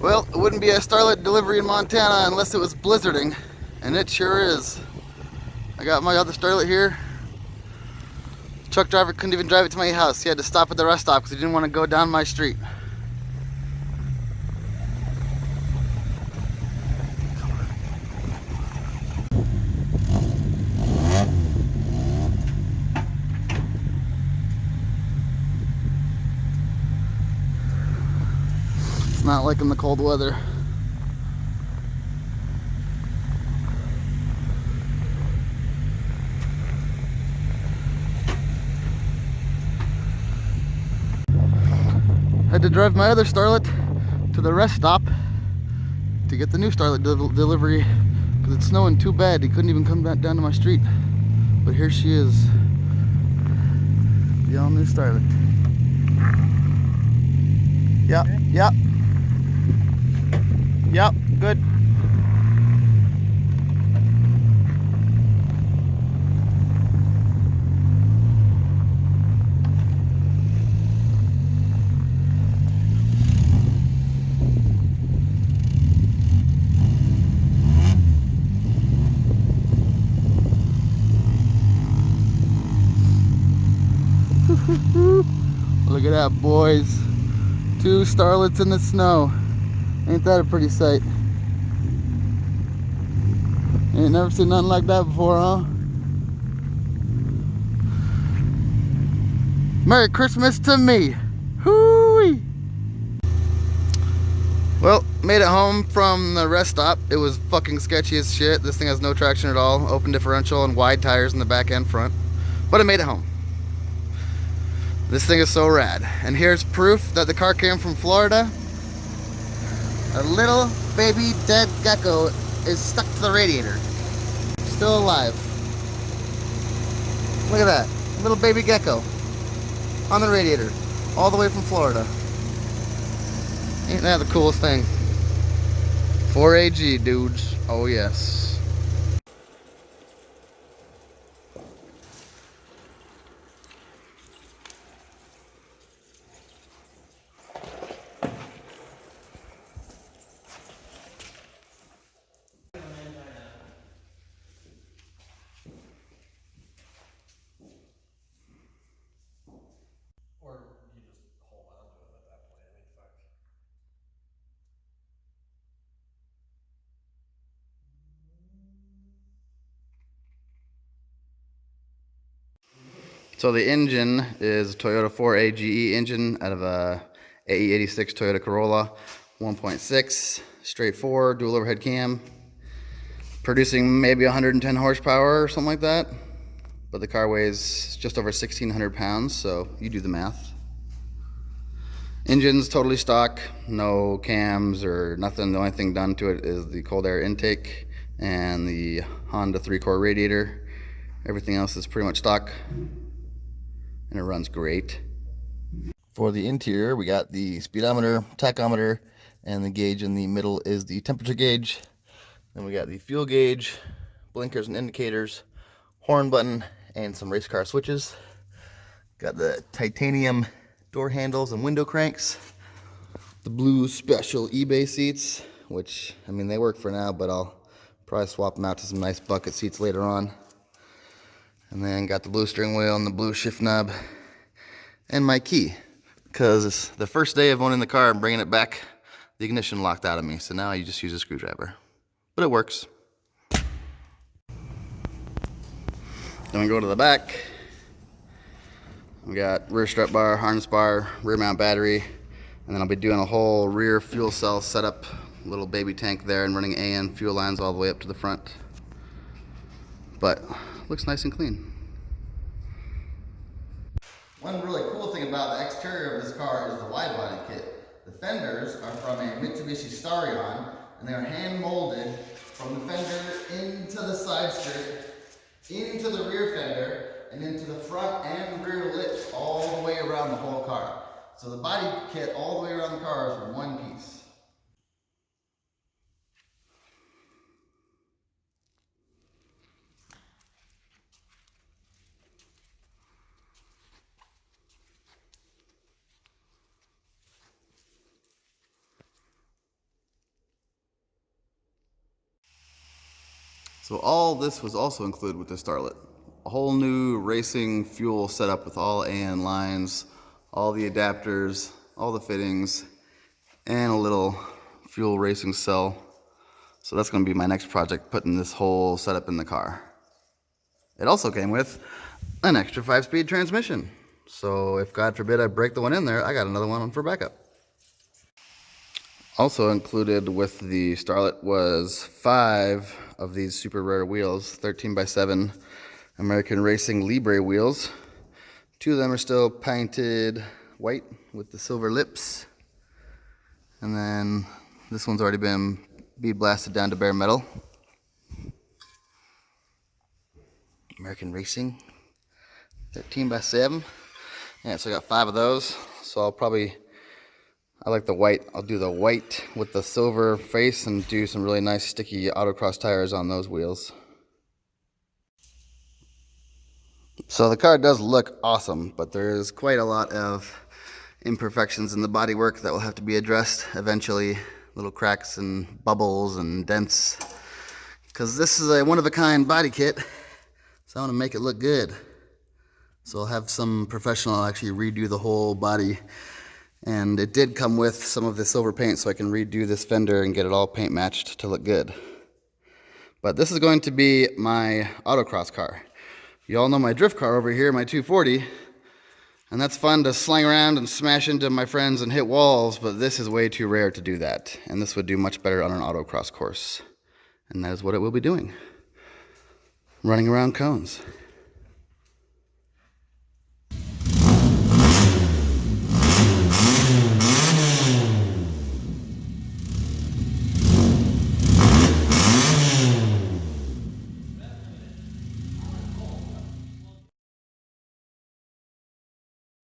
Well, it wouldn't be a Starlet delivery in Montana unless it was blizzarding, and it sure is. I got my other Starlet here. The truck driver couldn't even drive it to my house. He had to stop at the rest stop because he didn't want to go down my street. It's not liking the cold weather. Had to drive my other Starlet to the rest stop to get the new Starlet delivery because it's snowing too bad. He couldn't even come down to my street. But here she is, the all new Starlet. Yep, yep. Yep, good. Look at that, boys. 2 Starlets in the snow. Ain't that a pretty sight? Ain't never seen nothing like that before, huh? Merry Christmas to me. Hoo-wee. Well, made it home from the rest stop. It was fucking sketchy as shit. This thing has no traction at all. Open differential and wide tires in the back and front. But I made it home. This thing is so rad. And here's proof that the car came from Florida. A little baby dead gecko is stuck to the radiator. Still alive. Look at that. Little baby gecko on the radiator. All the way from Florida. Ain't that the coolest thing? 4AG, dudes. Oh yes. So the engine is a Toyota 4AGE engine out of a AE86 Toyota Corolla, 1.6, straight 4, dual overhead cam, producing maybe 110 horsepower or something like that. But the car weighs just over 1,600 pounds, so you do the math. Engine's totally stock, no cams or nothing. The only thing done to it is the cold air intake and the Honda 3-core radiator. Everything else is pretty much stock. And it runs great. For the interior, we got the speedometer, tachometer, and the gauge in the middle is the temperature gauge. Then we got the fuel gauge, blinkers and indicators, horn button, and some race car switches. Got the titanium door handles and window cranks. The blue special eBay seats, which, I mean, they work for now, but I'll probably swap them out to some nice bucket seats later on. And then got the blue steering wheel and the blue shift knob and my key, because it's the first day of owning the car and bringing it back, the ignition locked out of me. So now you just use a screwdriver, but it works. Then we go to the back. We got rear strut bar, harness bar, rear mount battery, and then I'll be doing a whole rear fuel cell setup, little baby tank there, and running AN fuel lines all the way up to the front. But looks nice and clean. One really cool thing about the exterior of this car is the wide body kit. The fenders are from a Mitsubishi Starion, and they are hand molded from the fender into the side skirt, into the rear fender, and into the front and rear lips all the way around the whole car. So the body kit all the way around the car is one piece. So all this was also included with the Starlet. A whole new racing fuel setup with all AN lines, all the adapters, all the fittings, and a little fuel racing cell. So that's going to be my next project, putting this whole setup in the car. It also came with an extra 5-speed transmission. So if God forbid I break the one in there, I got another one for backup. Also included with the Starlet was 5 of these super rare wheels, 13x7 American Racing Libre wheels. 2 of them are still painted white with the silver lips. And then this one's already been bead blasted down to bare metal. American Racing 13x7. Yeah, so I got 5 of those. So I like the white. I'll do the white with the silver face and do some really nice sticky Autocross tires on those wheels. So the car does look awesome, but there's quite a lot of imperfections in the bodywork that will have to be addressed eventually. Little cracks and bubbles and dents. Because this is a one-of-a-kind body kit, so I want to make it look good. So I'll have some professional actually redo the whole body. And it did come with some of the silver paint, so I can redo this fender and get it all paint matched to look good. But this is going to be my autocross car. You all know my drift car over here, my 240. And that's fun to slang around and smash into my friends and hit walls, but this is way too rare to do that. And this would do much better on an autocross course. And that is what it will be doing. Running around cones.